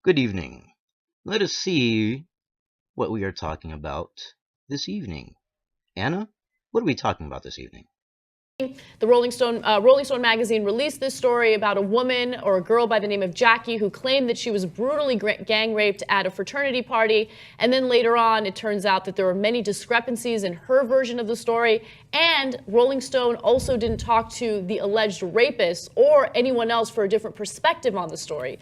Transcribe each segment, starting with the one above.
Good evening. Let us see what we are talking about this evening. Anna, what are we talking about this evening? The Rolling Stone magazine released this story about a woman or a girl by the name of Jackie who claimed that she was brutally gang raped at a fraternity party. And then later on, it turns out that there were many discrepancies in her version of the story. And Rolling Stone also didn't talk to the alleged rapist or anyone else for a different perspective on the story.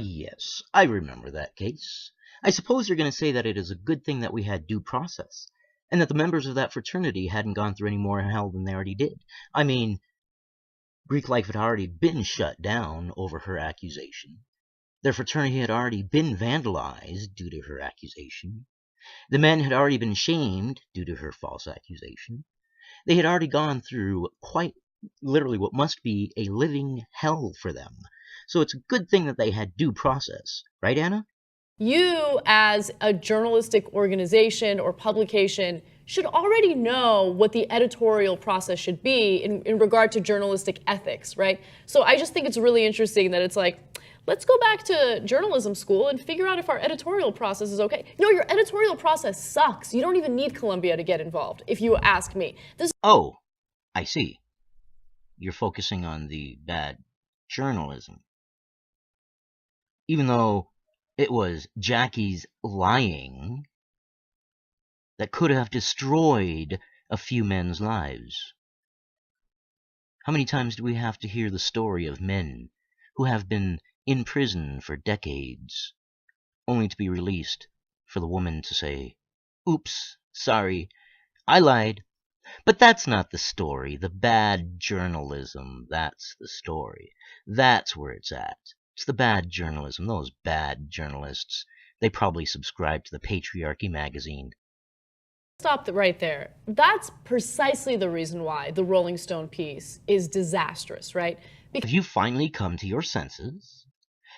Yes, I remember that case. I suppose you're going to say that it is a good thing that we had due process, and that the members of that fraternity hadn't gone through any more hell than they already did. I mean, Greek life had already been shut down over her accusation. Their fraternity had already been vandalized due to her accusation. The men had already been shamed due to her false accusation. They had already gone through quite literally what must be a living hell for them. So it's a good thing that they had due process. Right, Anna? You, as a journalistic organization or publication, should already know what the editorial process should be in regard to journalistic ethics, right? So I just think it's really interesting that it's like, let's go back to journalism school and figure out if our editorial process is okay. No, your editorial process sucks. You don't even need Columbia to get involved, if you ask me. Oh, I see. You're focusing on the bad journalism. Even though it was Jackie's lying that could have destroyed a few men's lives. How many times do we have to hear the story of men who have been in prison for decades, only to be released for the woman to say, "Oops, sorry, I lied." But that's not the story. The bad journalism, that's the story. That's where it's at. It's the bad journalism. Those bad journalists, they probably subscribe to the Patriarchy magazine. Stop right there. That's precisely the reason why the Rolling Stone piece is disastrous, right? Have you finally come to your senses?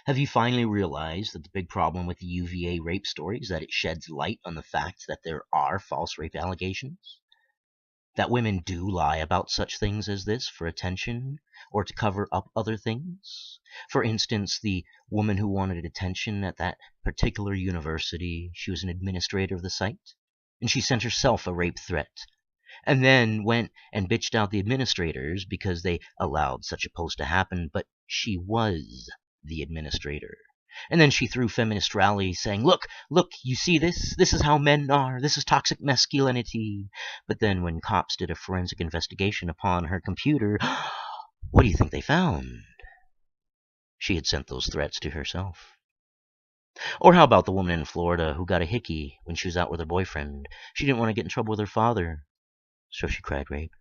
Have you finally realized that the big problem with the UVA rape story is that it sheds light on the fact that there are false rape allegations? That women do lie about such things as this for attention or to cover up other things? For instance, the woman who wanted attention at that particular university, she was an administrator of the site, and she sent herself a rape threat, and then went and bitched out the administrators because they allowed such a post to happen, but she was the administrator. And then she threw feminist rallies saying, look, you see this? This is how men are. This is toxic masculinity. But then when cops did a forensic investigation upon her computer, what do you think they found? She had sent those threats to herself. Or how about the woman in Florida who got a hickey when she was out with her boyfriend? She didn't want to get in trouble with her father, so she cried rape.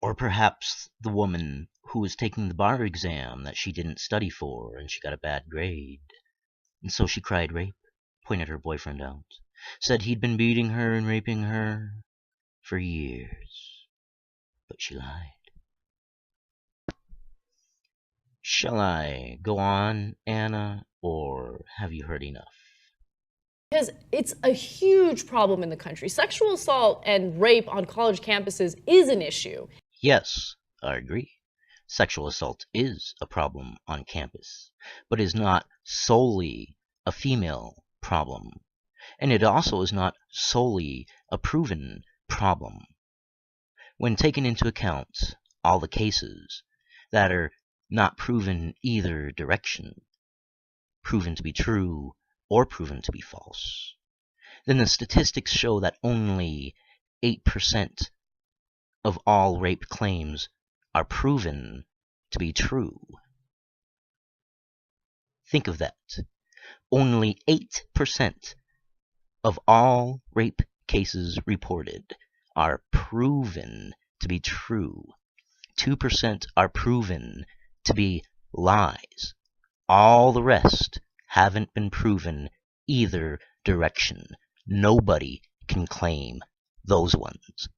Or perhaps the woman who was taking the bar exam that she didn't study for and she got a bad grade, and so she cried rape, pointed her boyfriend out, said he'd been beating her and raping her for years, but she lied. Shall I go on, Anna, or have you heard enough? Because it's a huge problem in the country. Sexual assault and rape on college campuses is an issue. Yes, I agree. Sexual assault is a problem on campus, but is not solely a female problem. And it also is not solely a proven problem. When taken into account all the cases that are not proven either direction, proven to be true or proven to be false, then the statistics show that only 8% of all rape claims are proven to be true. Think of that. Only 8% of all rape cases reported are proven to be true. 2% are proven to be lies. All the rest haven't been proven either direction. Nobody can claim those ones.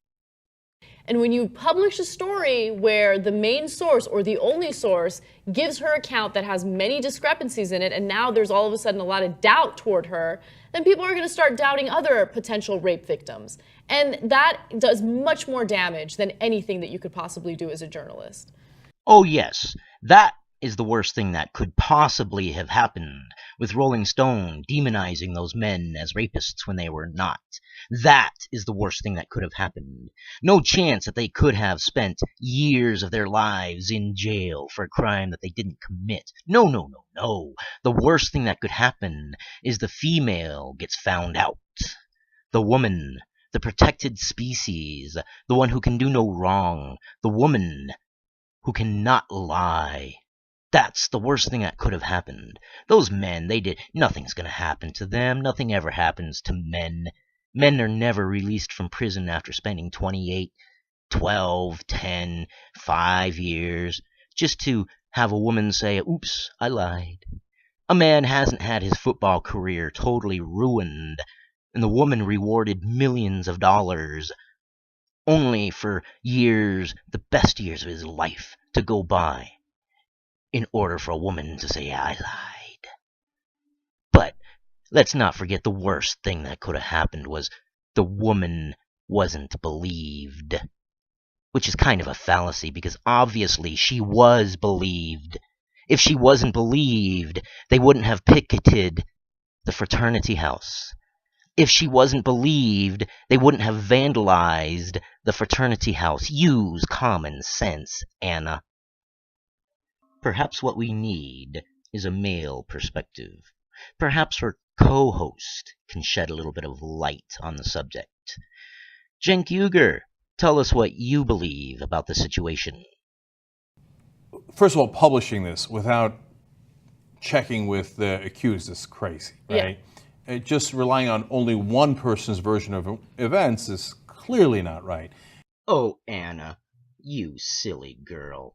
And when you publish a story where the main source or the only source gives her account that has many discrepancies in it, and now there's all of a sudden a lot of doubt toward her, then people are going to start doubting other potential rape victims. And that does much more damage than anything that you could possibly do as a journalist. Oh yes, that is the worst thing that could possibly have happened, with Rolling Stone demonizing those men as rapists when they were not. That is the worst thing that could have happened. No chance that they could have spent years of their lives in jail for a crime that they didn't commit. No, no, no, no. The worst thing that could happen is the female gets found out. The woman, the protected species, the one who can do no wrong, the woman who cannot lie. That's the worst thing that could have happened. Those men, nothing's gonna happen to them. Nothing ever happens to men. Men are never released from prison after spending 28, 12, 10, 5 years just to have a woman say, oops, I lied. A man hasn't had his football career totally ruined and the woman rewarded millions of dollars only for years, the best years of his life, to go by in order for a woman to say, I lied. But let's not forget the worst thing that could have happened was the woman wasn't believed. Which is kind of a fallacy, because obviously she was believed. If she wasn't believed, they wouldn't have picketed the fraternity house. If she wasn't believed, they wouldn't have vandalized the fraternity house. Use common sense, Anna. Perhaps what we need is a male perspective. Perhaps our co-host can shed a little bit of light on the subject. Cenk Uygur, tell us what you believe about the situation. First of all, publishing this without checking with the accused is crazy, right? Yeah. Just relying on only one person's version of events is clearly not right. Oh, Anna, you silly girl.